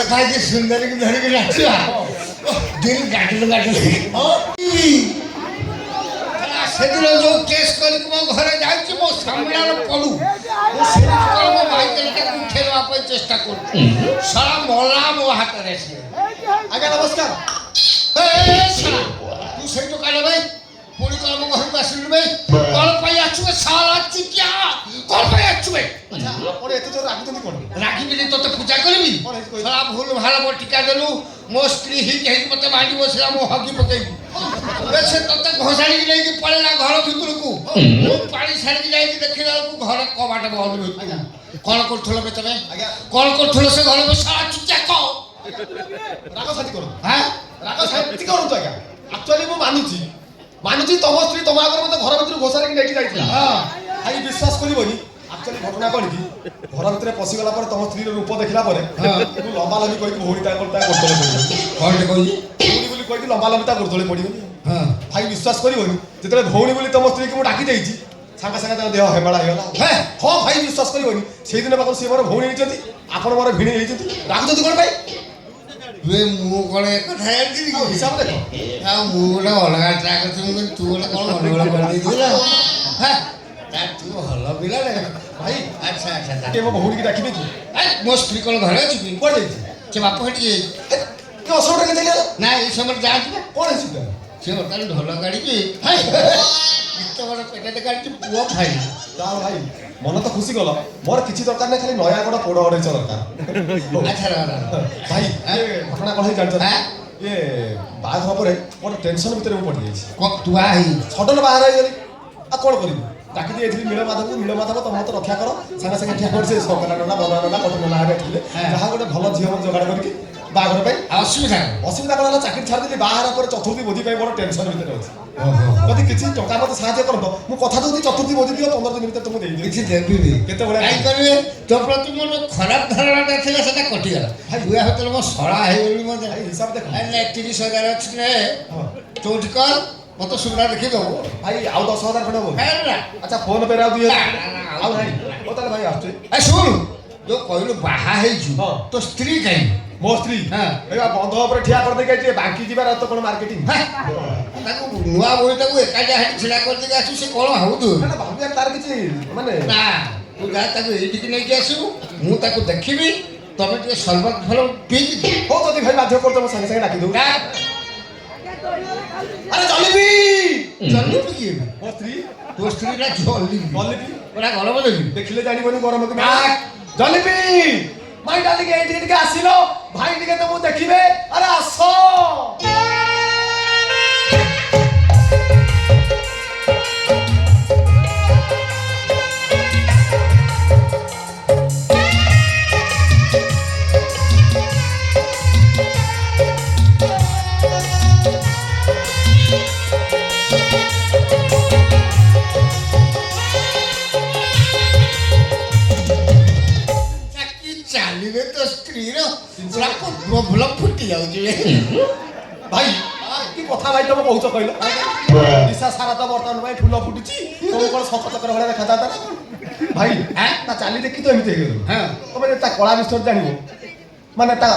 ଖାଇକି ସୁନ୍ଦରୀକି ଧରିକି ନାଚିବା ଦିନ କାଟିଲୁ ସେଦିନ ଯୋଉ କେସ୍ କରିକି ମୋ ଘରେ ଯାଇଛି ମୋ ସାମ୍ନାରେ ପଡୁ ମୋ ମାଇକେଲଟାକୁ ଉଠେଇବା ପାଇଁ ଚେଷ୍ଟା କରୁଛି ସାରା ମଲା ମୋ ହାତରେ ସେ। ଆଜ୍ଞା ନମସ୍କାର। ତୁ ସେଇଠୁ କାଢ ଭାଇ ପୁଣି କଣ ମୋ ଘରକୁ ଆସିଲୁ ଭାଇ କଣ ପାଇଁ ଆସିବେ ସାରା ଚିକିଆ କଣ ପାଇଁ ଆସିବେ ଆପଣ ଏତେ ଜୋର ରାଗୁଛନ୍ତି କଣ? ରାଗିବିନି ତତେ ପୂଜା କରିବି ସାରା ଭୁଲ ଭଲ ମୋ ଟିକା ଦେଲୁ ମୋ ସ୍ତ୍ରୀ ହେଇକି ମତେ ମାଣ୍ଡି ବସିଲା ମୁଁ ହଗି ପକେଇବି ସେ ତତେ ଘୋଷାଡ଼ିକି ନେଇକି ପଳେଇଲା ଘର ଭିତରକୁ ମୁଁ ପାଣି ଛାଡ଼ିକି ଯାଇକି ଦେଖିଲା ବେଳକୁ ଘର କବାଟ ବନ୍ଦ ରହିଥିଲା। କଣ କରୁଥିଲ ବେ ତମେ କଣ କରୁଥିଲ ସେ ଘରେ ସାରା ଚିକିଆ କହ ରାଗ ସାଥି କର ରାଗ ସାଥି କରନ୍ତୁ ଆଜ୍ଞା। ଆକ୍ଚୁଆଲି ମୁଁ ମାନୁଛି ତମ ସ୍ତ୍ରୀ ତମ ଆଗରେ ମତେ ଘର ଭିତରୁ ଘୋଷାରିକି ନେଇକି ଯାଇଥିଲା। ଭାଇ ବିଶ୍ୱାସ କରିବନି ଆକ୍ଚୁଆଲି ଘଟଣା କଣ କି ଘର ଭିତରେ ପଶିଗଲା ପରେ ତମ ସ୍ତ୍ରୀର ରୂପ ଦେଖିଲା ପରେ ମୁଁ ଲମ୍ବା ଲମ୍ବି କହିକି ଭଉଣୀ ତା ଗୋଡତଳେ ପଡ଼ିଗଲି ଭଉଣୀ ବୋଲି କହିକି ଲମ୍ବା ଲମ୍ବି ତା ଗୋଡତଳେ ପଡ଼ିଗଲି। ଭାଇ ବିଶ୍ୱାସ କରିବନି ଯେତେବେଳେ ଭଉଣୀ ବୋଲି ତମ ସ୍ତ୍ରୀକି ମୁଁ ଡାକି ଦେଇଛି ସାଙ୍ଗେ ସାଙ୍ଗେ ତାଙ୍କ ଦେହ ହେମାଳା ହେଇଗଲା। ହଁ ଭାଇ ବିଶ୍ୱାସ କରିବନି ସେଇଦିନ ପାଖରୁ ସିଏ ମୋର ଭଉଣୀ ହେଇଛନ୍ତି ଆପଣ ମୋର ଭିଣେଇ ହେଇଛନ୍ତି। ରାଗୁଛନ୍ତି କଣ ପାଇଁ? ମୁଁ କଣ କଥା ଜାଣିଥିଲି କି ହିସାବ ଦେଖ ଆଉ ମୁଁ ଗୋଟେ ଅଲଗା ଟ୍ରାକ୍ କରିଥିଲି ତୁ ଗୋଟେ କଣ ଗଣ୍ଡଗୋଳ କରିଦେଇଥିଲ ତୁ ଭଲ ପିଲା ଭାଇ। ଆଚ୍ଛା ଆଚ୍ଛା ଟିକେ ମୋ ଭଉଣୀକି ଡାକିବେ କି? ମୋ ସ୍ତ୍ରୀ କଣ ଘରେ ଅଛି କି କୁଆଡ଼େ ଯାଇଛି? ସେ ବାପ ହେଠି ଅସରଟା କେତେ ନା ଏଇ ସମୟରେ ଯାଆନ୍ତି ନା କଣ ହେଇଛି? ସେ ବର୍ତ୍ତମାନ ଢୋଲ କାଢିକି ଗୀତ ବଡ଼ ପେଟରେ କାଢିକି ପୁଅ ଖାଇଲା। ଯାହା ଭାଇ ମନ ତ ଖୁସି ଗଲ ମୋର କିଛି ଦରକାର ନାହିଁ ଖାଲି ନୟାଗଡ଼ ପୋଡ଼ ଅଢ଼େଇଶ ଦରକାର। ଆଚ୍ଛା ଭାଇ ଘଟଣା କଣ ହେଇ ଜାଣିଛ ଇଏ ବାହାଘର ପରେ ଗୋଟେ ଟେନସନ ଭିତରେ ମୁଁ ପଡ଼ିଯାଇଛି। ତୁ ହେଇ ସଡନ ବାହାର ହେଇଗଲି ଆଉ କଣ କରିବି ଡାକି ଦେଇଥିଲି ନୀଳମାଧବ ତମ ମତେ ରକ୍ଷା କର ସାଙ୍ଗେ ସାଙ୍ଗେ ଠିଆ କରି ସେ ସକଲା ନନା ବନ ନନା କଟ ନନା ହେବେ ଥିଲେ ଯାହା ଗୋଟେ ଭଲ ଝିଅ ଯୋଗାଡ଼ କରିକି ବାହାଘର ପାଇଁ ଅସୁବିଧା କଣ ହେଲା ଚାକିରି ଛାଡ଼ିଦେଲି ବାହାଘର ପରେ ଚତୁର୍ଥୀ ଭୋଜି ପାଇଁ ବଡ଼ ଟେନସନ ଭିତରେ ଅଛି। ଯଦି କିଛି ଟଙ୍କା ମତେ ସାହାଯ୍ୟ କରନ୍ତ ମୁଁ କଥା ଦଉଛି ଚତୁର୍ଥୀ ଭୋଜି ଦିଅ 15 ଦିନ ଭିତରେ ତୁମକୁ ଦେଇଦେବି। କିଛି ଦେବିନି କେତେବେଳେ କାହିଁ କରିବେ ତୋ ପ୍ରତି ମୋର ଖରାପ ଧାରଣାଟା ଥିଲା ସେଟା କଟିଗଲା ଭାଇ ଦୁଆ ଭିତରେ ମୋ ସଳା ହେଇଗଲି ମତେ ହିସାବ ଦେଖ 30,000 ଅଛି ରେ ଚଉଠି କର ମତେ ସୁବିଧା ଦେଖି ଦବୁ ଭାଇ ଆଉ 10,000 ଖଣ୍ଡେ ହବ। ଆଚ୍ଛା ଫୋନ ପେରେ ଆଉ 2,000 ଆଉ ନାହିଁ ଓ ତାହେଲେ ଭାଇ ଆସୁଛି ଶୁଣୁ ଯୋଉ କହିଲୁ ବାହା ହେଇଛୁ ତୋ ସ୍ତ୍ରୀ କାହିଁ ମୋ ସ୍ତ୍ରୀ ବନ୍ଧ ଉପରେ ଠିଆ କରିଦେଇକି ବାଙ୍କି ଯିବାର ତ କଣ ମାର୍କେଟିଂ ତାକୁ ନୂଆ ବହିଟାକୁ ଏକାଠିଆ ହେଠି ଛିଡ଼ା କରିଦେଇକି ଆସିବୁ ସେ କଣ ହଉଛୁ ଭାବିବା ତାର କିଛି ମାନେ ନା ତୁ ଯା ତାକୁ ଏଇଠିକି ନେଇକି ଆସିବୁ ମୁଁ ତାକୁ ଦେଖିବି ତମେ ଟିକେ ସର୍ବତ ଭଲ ପିଇକି ହଉ ଯଦି ଭାଇ ବାଧ୍ୟ କରୁଛ ମୁଁ ସାଙ୍ଗେ ସାଙ୍ଗେ ଡାକି ଦଉ। ଆରେ ଜଲିବି କିଏ ମୋ ସ୍ତ୍ରୀ ତୋ ସ୍ତ୍ରୀଟା ଜଲିବି ପୁରା ଗରମ ଦେବି ଦେଖିଲେ ଜାଣିବନି ଗରମ କି ଜଲିବି ଭାଇ ଟିକେ ଏଇଠି ଟିକେ ଆସିଲ ଭାଇ ଟିକେ ତମକୁ ଦେଖିବେ ଆରେ ଆସ ଚାଲିବେ ତ ସ୍ତ୍ରୀର ଭଲ ଫୁଟି ଯାଉଛି ଭାଇ କି କଥା ଭାଇ ତମେ କହୁଛ କହିଲ ନିଶା ସାରା ତ ବର୍ତ୍ତମାନ ପାଇଁ ଫୁଲ ଫୁଟିଛି ତମେ କଣ ଶକ ଚକ୍ର ଭଳିଆ ଦେଖାଯାନ୍ତା ନା ଭାଇ ତା ଚାଲି ଦେଖି ତ ଏମିତି ହେଇଗଲ ତମେ ତା କଳା ବିଷୟରେ ଜାଣିବ ମାନେ ତା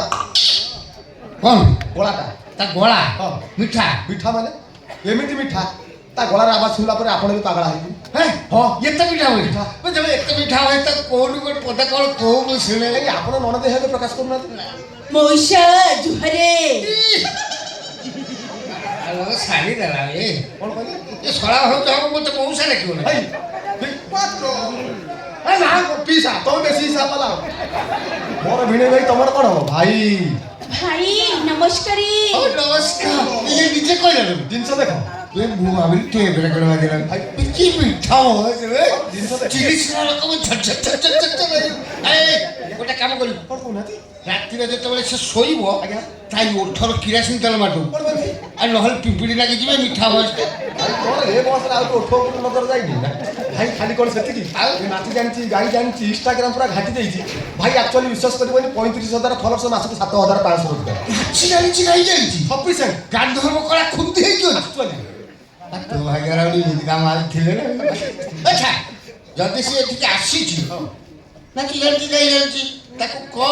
କଣ ଗଳାଟା ତା ଗଳା ମିଠା ମିଠା ମାନେ ଏମିତି ମିଠା ତା ଗଳାର ଆବାଜ ଶୁଣିଲା ପରେ ଆପଣ ବି ପାଗଳା ହେଇଯିବେ। ହଁ ଏତେ ମିଠା ହୁଏ ଯେବେ ଏତେ ମିଠା ହୁଏ ତ କୋଉଠି ଗୋଟେ ପଦା କଣ କୋଉ ମୁଁ ଶୁଣେ ଆପଣ ନଣନ୍ଦ ହେବେ ପ୍ରକାଶ କରୁନାହାନ୍ତି ମଉସା ଜୁହାରେ ଶାଢ଼ୀ ଦେଲା ଏ କଣ କହିଲେ ଏ ଶଳା ହଉଛି ହବ ମତେ ମଉସା ଦେଖିବ ଭାଇ ନା ପିସା ତମେ ବେଶୀ ହିସାବ କଲା ମୋର ଭିଣେଇ ଭାଇ ତମର କଣ ହବ ଭାଇ ଭାଇ ନମସ୍କାର ନମସ୍କାର ଇଏ ନିଜେ କହିଲା ଜିନିଷ ଦେଖ ମୁଁ ଭାବିଲି ଟେବଲ୍ କଣ ବାଜିଲା କି ମିଠା ଜିନିଷ ଚିଲି ରକମ ଗୋଟେ କାମ କରିବୁ କ'ଣ କହୁନାହାନ୍ତି ରାତିରେ ଯେତେବେଳେ ସେ ଶୋଇବ ଆଜ୍ଞା ତା ଓଠର କିରାସିନ ତେଲ ମାରିଦବୁ କ'ଣ ଭାଇ ଆଉ ନହେଲେ ପିମ୍ପିଡ଼ି ଲାଗିଯିବେ ମିଠା ବୟସ ଭାଇ କ'ଣ ଏ ବୟସରେ ଆଉ ଓଠ ଉପରୁ ନଜର ଯାଇନି ନା ଭାଇ ଖାଲି କ'ଣ ସେତିକି ଆଉ? ଏ ନାଚି ଜାଣିଛି ଗାଇ ଜାଣିଛି ଇନଷ୍ଟାଗ୍ରାମ ପୁରା ଘାଟି ଦେଇଛି ଭାଇ ଆକ୍ଚୁଆଲି ବିଶ୍ୱାସ କରିବନି 35,000 ଫଲୋଅର୍ସ ମାସକୁ 7,500 ରୋଜଗାର ନାଚି ଜାଣିଛି ଗାଇ ଯାଇଛି ସଫିସିଏଣ୍ଟ ଗାନ୍ଧର୍ବ କଳା ଖୁନ୍ଦି ହେଇକି ଅଛି ଆକ୍ଚୁଆଲି ତୋ ଭାଗ୍ୟରେ ଆଉ ଏମିତି କାମ ଥିଲେ ନା ଆଚ୍ଛା ଯଦି ସେ ଏଠିକି ଆସିଛି ନାଚି ଜାଣିଛି ଗାଇ ଜାଣିଛି ତାକୁ କହ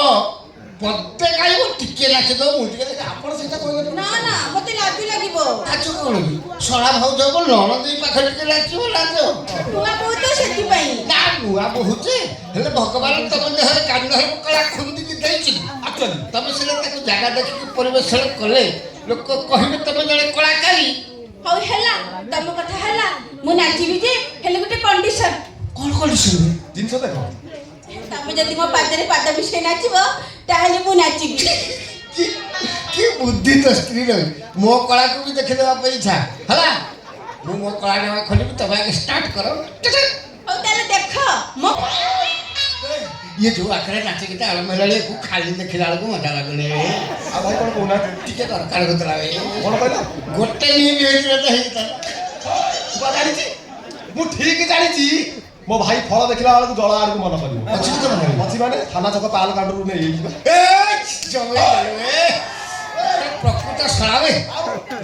ପଦେ ଗାଇବ ଟିକେ ନାଚିଦେବ ମୁଁ ଟିକେ ଦେଖେ ଆପଣ ସେଇଟା କହିବେ ନା ନା ମତେ ଲାଜ ଲାଗିବ ନାଚ କଣ କି ସଳା ଭାଉଜ ହବ ନଣଦେଇ ପାଖରେ ଟିକେ ନାଚିବ ନାଚ ନୂଆ ବୋହୂ ତ ସେଥିପାଇଁ ନା ନୂଆ ବହୁଛେ ହେଲେ ଭଗବାନ ତମ ଦେହରେ ଗାନ୍ଧର୍ବ କଳା ଖୁନ୍ଦିକି ଦେଇଛି ଆକ୍ଚୁଆଲି ତମେ ସିନା ତାକୁ ଜାଗା ଦେଖିକି ପରିବେଷଣ କଲେ ଲୋକ କହିବେ ତମେ ଜଣେ କଳାକାରୀ ହଉ ହେଲା ତମ କଥା ହେଲା ମୁଁ ନାଚିବି ଯେ ହେଲେ ଗୋଟେ କଣ୍ଡିସନ କଣ କଣ୍ଡିସନ ଜିନିଷ ଦେଖ ତମେ ଯଦି ମୋ ପାଦରେ ପାଦ ମିଶେଇ ନାଚିବ ତାହେଲେ ମୁଁ ନାଚିବି କି ବୁଦ୍ଧି ତ ସ୍ତ୍ରୀର ମୋ କଳାକୁ ବି ଦେଖିଦେବା ପାଇଁ ଇଚ୍ଛା ହେଲା ମୁଁ ମୋ କଳା ନେବା ଖୋଲିବି ତମେ ଆଗେ ଷ୍ଟାର୍ଟ କର ହଉ ତାହେଲେ ଦେଖ ମୋ ଇଏ ଯୋଉ ଆଖରେ ନାଚି ଗୀତ ଆରମ୍ଭ ହେଲାଣି ୟାକୁ ଖାଲି ଦେଖିଲା ବେଳକୁ ମଜା ଲାଗୁନି ଆଉ ଭାଇ କ'ଣ କହୁନାହାନ୍ତି ଟିକେ ଦରକାର ହଉଥିଲା ଭାଇ କ'ଣ କହିଲ ଗୋଟେ ନିହାତି ହେଇଥିଲେ ତ ହେଇଥାନ୍ତା ମୁଁ ଜାଣିଛି ମୁଁ ଠିକ ଜାଣିଛି ମୋ ଭାଇ ଫଳ ଦେଖିଲା ବେଳକୁ ଜଳ ଆଡକୁ ମନ କରିବ ଅଛି ତ ମନେ? ଅଛି ମାନେ ଥାନା ଛକ ପାଲ କାଣ୍ଡରୁ ନେଇଯିବା ପ୍ରକୃତ ଶଳାବେ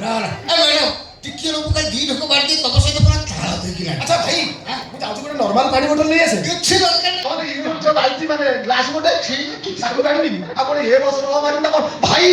ମ୍ୟାଡ଼ାମ ଟିକେ ଲୋକ କାଲି ଦି ଢୋକ ବାଡ଼ି ତମ ସହିତ ପୁରା ତାଳ ଦେଇକି ଆଚ୍ଛା ଭାଇ ମୁଁ ଯାଉଛି ଗୋଟେ ନର୍ମାଲ ପାଣି ବୋଟଲ ନେଇ ଆସେ କିଛି ଦରକାର ନାହିଁ କଣ ୟୁରୋପ ଯୋଉ ଆଇଛି ମାନେ ଗ୍ଲାସ ଗୋଟେ ତାକୁ ଜାଣିନି ଆପଣ ଏ ବର୍ଷ ନ ମାରିବି ନା କଣ ଭାଇ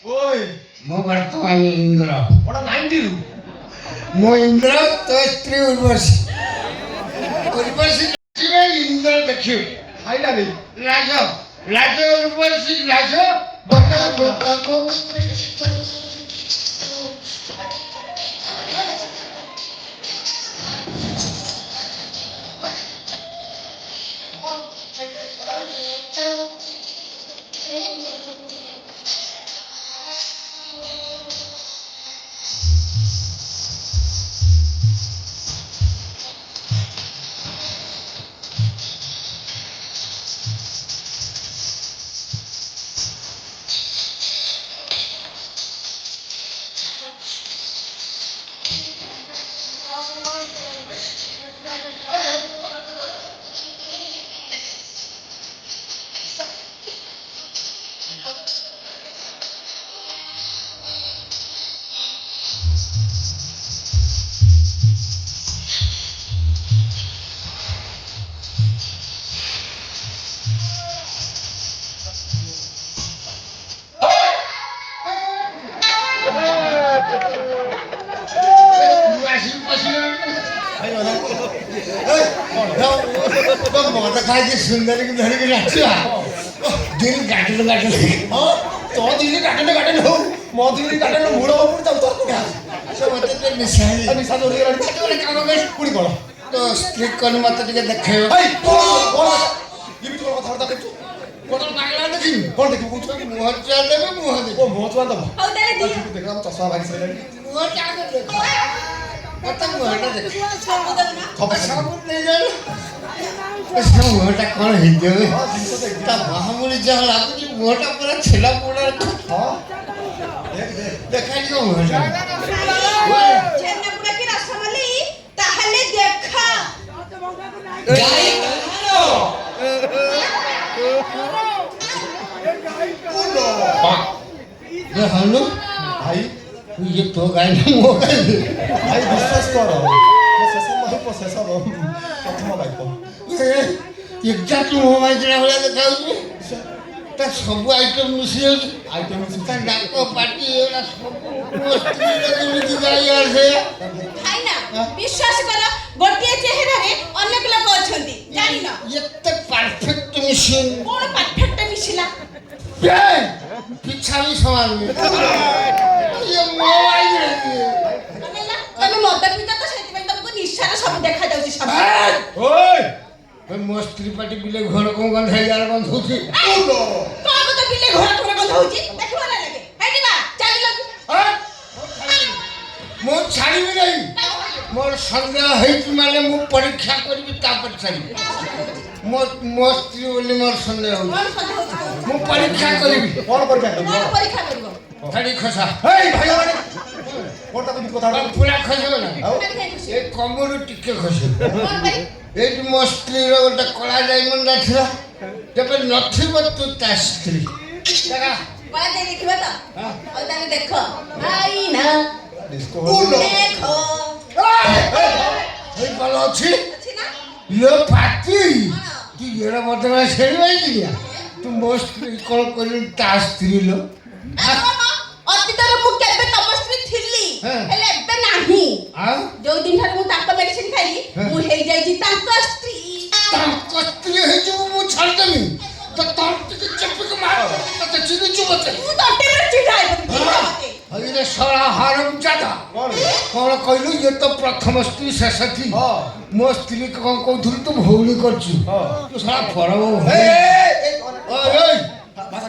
ওই ମୁଁ ବର୍ତ୍ତମାନ ଇନ୍ଦ୍ର ওটা 90 ରୁ ମୁଁ ଇନ୍ଦ୍ର ତୋ ସ୍ତ୍ରୀ ଉର୍ବଶୀ ଉର୍ବଶୀ ଦେଖିବେ ଇନ୍ଦ୍ର ଦେଖିବେ ফাইনালি ରାଜ ରାଜ ଉର୍ବଶୀ ରାଜ ମଦ ଖାଇକି ସୁନ୍ଦରୀକି ଧରିକି ନାଚିବା ଦିନ ଗାଟନ ଗାଟନ ହଁ ତ ଦିଲ୍ଲୀ ଗାର୍ଡେନ ହଉ ମୋ ଦିଲ୍ଲୀ ଗାର୍ଡେନ ମୂଳ ଉପରେ ଯାଉ ତୋର କୋଉଠି ସେ ମତେ ଟିକେ ନିଶା ନିଶା ଧରିଗଲାଣି ଗୋଟେ କାମ କରି ପୁଣି କ'ଣ ତ ସ୍ତ୍ରୀ କନି ମତେ ଟିକେ ଦେଖେଇବ ଭାଇ କ'ଣ ଏମିତି କ'ଣ କଥାବାର୍ତ୍ତା କରୁଛୁ କଣ ମାଗଣା ଦେଖିବି କ'ଣ ଦେଖିବୁ କହୁଛୁ ମୁହଁ ଚୁଆ ଦେବେ ମୁହଁ ଦେବେ ଓ ମୋ ଚୁଆ ଦେବ ହଉ ତାହେଲେ ଦିଅ ଦେଖିଲା ଆମ ଚଷମା ଭାଙ୍ଗି ସାରିଲାଣି ମୁହଁ ଚାହା ଦେବେ ମତେ ମୁହଁଟା ଦେଖ ସବୁ ଦେବ ନା ସବୁ ନେଇଯାଉ ମୁହଁଟା କ'ଣ ହେଇଯିବ ହଁ ଜିନିଷ ଦେଖ ତା ମହାମୁଳି ଯାହା ଲାଗୁଛି ମୁହଁଟା ପୁରା ଛେଲା ପୋଡ଼ା ହଁ ଦେଖ ଦେଖ ଦେଖାଯିବ ମୁହଁଟା ଛେନାପୋଡ଼ା କି ରସମଲେଇ ତାହେଲେ ଦେଖ ହଲୁ ଭାଇ ଇଏ ତୋ ଗାଈ ନା ମୋ ଗାଈ ଭାଇ ବିଶ୍ୱାସ କର ମୋ ଶେଷ ମାଇପ ଶେଷ ପ୍ରଥମ ମାଇପ ଏକ୍ଜାକ୍ଟ ମୋ ମାଇକିନା ଭଳିଆ ଦେଖାଯାଉଛି ତା ସବୁ ଆଇଟମ୍ ମିଶି ଯାଉଛି ଆଇଟମ୍ ତା ନାକ ପାଟି ଏଗୁଡ଼ା ସବୁ ମୋ ସ୍ତ୍ରୀର ଯେମିତି ଗାଈ ଆସେ ଭାଇନା ବିଶ୍ୱାସ କର ଗୋଟିଏ ଚେହେରାରେ ଅନେକ ଲୋକ ଅଛନ୍ତି ଜାଣିନ ଏତେ ପରଫେକ୍ଟ ମିଶିନି କଣ ପରଫେକ୍ଟ ମିଶିଲା ପିଛା ବି ସମାନ ମୋ ଆଇରେ ତମେ ମଦ ପିଇଛ ତ ସେଥିପାଇଁ ତମକୁ ନିଶାରେ ସବୁ ଦେଖାଯାଉଛି ସବୁ ମୋ ସ୍ତ୍ରୀ ପାଟି ବିଲେ ଘର କଣ ଗନ୍ଧ ହେଇଯାର ଗନ୍ଧ ହଉଛି କଣ ତ ପିଲେ ଘର ତୁମର ଗନ୍ଧ ହଉଛି ଦେଖିବ ନା ଲାଗେ ହେଇଟି ବା ଚାଲିଲ ମୁଁ ଛାଡ଼ିବି ନାହିଁ ମୋର ସନ୍ଦେହ ହେଇଛି ମାନେ ମୁଁ ପରୀକ୍ଷା କରିବି ତାପରେ ଛାଡ଼ିବି ମୋ ସ୍ତ୍ରୀ ବୋଲି ମୋର ସନ୍ଦେହ ହଉଛି କଣ ସନ୍ଦେହ ହଉଛି ମୁଁ ପରୀକ୍ଷା କରିବି କଣ ପରୀକ୍ଷା କରିବ କଣ ପରୀକ୍ଷା କରିବ ଛାଡ଼ି ଖସା ହେଇ ଭାଇ ମାନେ କଣ ତାକୁ କଥା ପୁରା ଖସିବ ନା ଆଉ ଏ କମରୁ ଟିକେ ଖସିବ କଣ ପାଇଁ ଏଇଠି ମୋ ସ୍ତ୍ରୀର ଗୋଟେ କଳା ଡାଇମଣ୍ଡ ଥିଲା ତେବେ ନଥିବ ତୁ ତା ସ୍ତ୍ରୀ କଳା ଦେଇ ଦେଖିବ ତ ଆଉ ତାହେଲେ ଦେଖ ଭାଇ ନା ଡିସ୍କୋ ଦେଖ ଏଇ ଭଲ ଅଛି ଅଛି ନା ଇଏ ପାତି ତୁ ଏଡ ବଦଳ ଛେଳି ପାଇଯିଆ ତୁ ମୋ ସ୍ତ୍ରୀ କଣ କରିବୁ ତା ସ୍ତ୍ରୀ ଲୋ ଅତୀତରେ ମୁଁ କେବେ ତମ ସ୍ତ୍ରୀ ଥିଲି ହଁ। ହେଲେ ଏବେ ନାହିଁ ଆଉ ଯୋଉ ଦିନ ଠାରୁ ମୁଁ ତାଙ୍କ ମେଡିସିନ ଖାଇଲି ମୁଁ ହେଇଯାଇଛି ତାଙ୍କ ସ୍ତ୍ରୀ ତାଙ୍କ ସ୍ତ୍ରୀ ହେଇଯିବୁ ମୁଁ ଛାଡ଼ିଦେବି ତ ତୋର ଟିକେ ଚେପିକି ମାର ତତେ ଚିହ୍ନିଛୁ ମତେ ମୁଁ ତଣ୍ଟି ଉପରେ ଚିଢା ହେଇପଡିବି ମତେ ହଇରେ ଶଳା ହାରମ ଜାଦା କଣ କହିଲୁ ଇଏ ତ ପ୍ରଥମ ସ୍ତ୍ରୀ ଶେଷ ଥି ମୋ ସ୍ତ୍ରୀ କଣ କହୁଥିଲୁ ତୁ ଭଉଣୀ କରୁଛୁ ତୁ ଶଳା ପରବ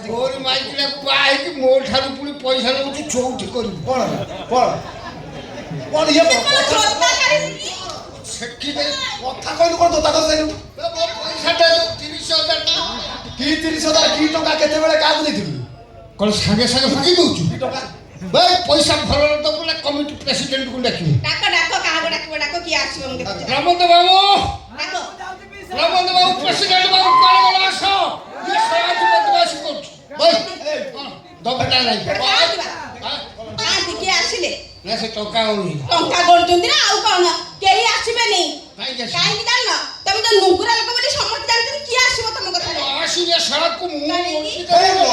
ତୋରି ମାଇକିଟାକୁ ବାହା ହେଇକି ମୋ ଠାରୁ ପୁଣି ପଇସା ନେଉଛି ଚଉଠି କରିବୁ କଣ ଇଏ ସେଥିପାଇଁ କଥା କହିଲୁ କଣ ତୋତା କରିଦେଲୁ ମୋ ପଇସାଟା ଯୋଉ 30,000 ଟଙ୍କା କି 30,000 କି ଟଙ୍କା କେତେବେଳେ କାହାକୁ ଦେଇଥିଲୁ କଣ ସାଙ୍ଗେ ସାଙ୍ଗେ ଫାକି ଦଉଛୁ କି ଟଙ୍କା ଭାଇ ପଇସା ଭଲ ଦବୁ ନା କମିଟି ପ୍ରେସିଡେଣ୍ଟକୁ ଡାକିବୁ ଡାକ କାହାକୁ ଡାକିବ ଡାକ କିଏ ଆସିବ ମୁଁ ଦେଖୁଛି ପ୍ରମୋଦ ବାବୁ ଡାକ ପ୍ରମୋଦ ବାବୁ ପ୍ରେସିଡେଣ୍ଟ ବାବୁ କୁଆଡ଼େ ଗଲ ଆସ ଇଏ ସମାଜ ବଦମାସି କରୁଛୁ ଭାଇ ଦବଟା ନାହିଁ କାହାନ୍ତି କିଏ ଆସିଲେ ନା ସେ ଟଙ୍କା ହଉନି ଟଙ୍କା ଗଣୁଛନ୍ତି ନା ଆଉ କଣ କେହି ଆସିବେନି କାହିଁକି ଆସିବ କାହିଁକି ଜାଣିନ ତମେ ତ ନୁଙ୍ଗୁରା ଲୋକ ବୋଲି ସମସ୍ତେ ଜାଣିଛନ୍ତି କିଏ ଆସିବ ତମ କଥାରେ ଆସିଲେ ସଡ଼କକୁ ମୁଁ କାହିଁକି? ହେଇ ଲୋ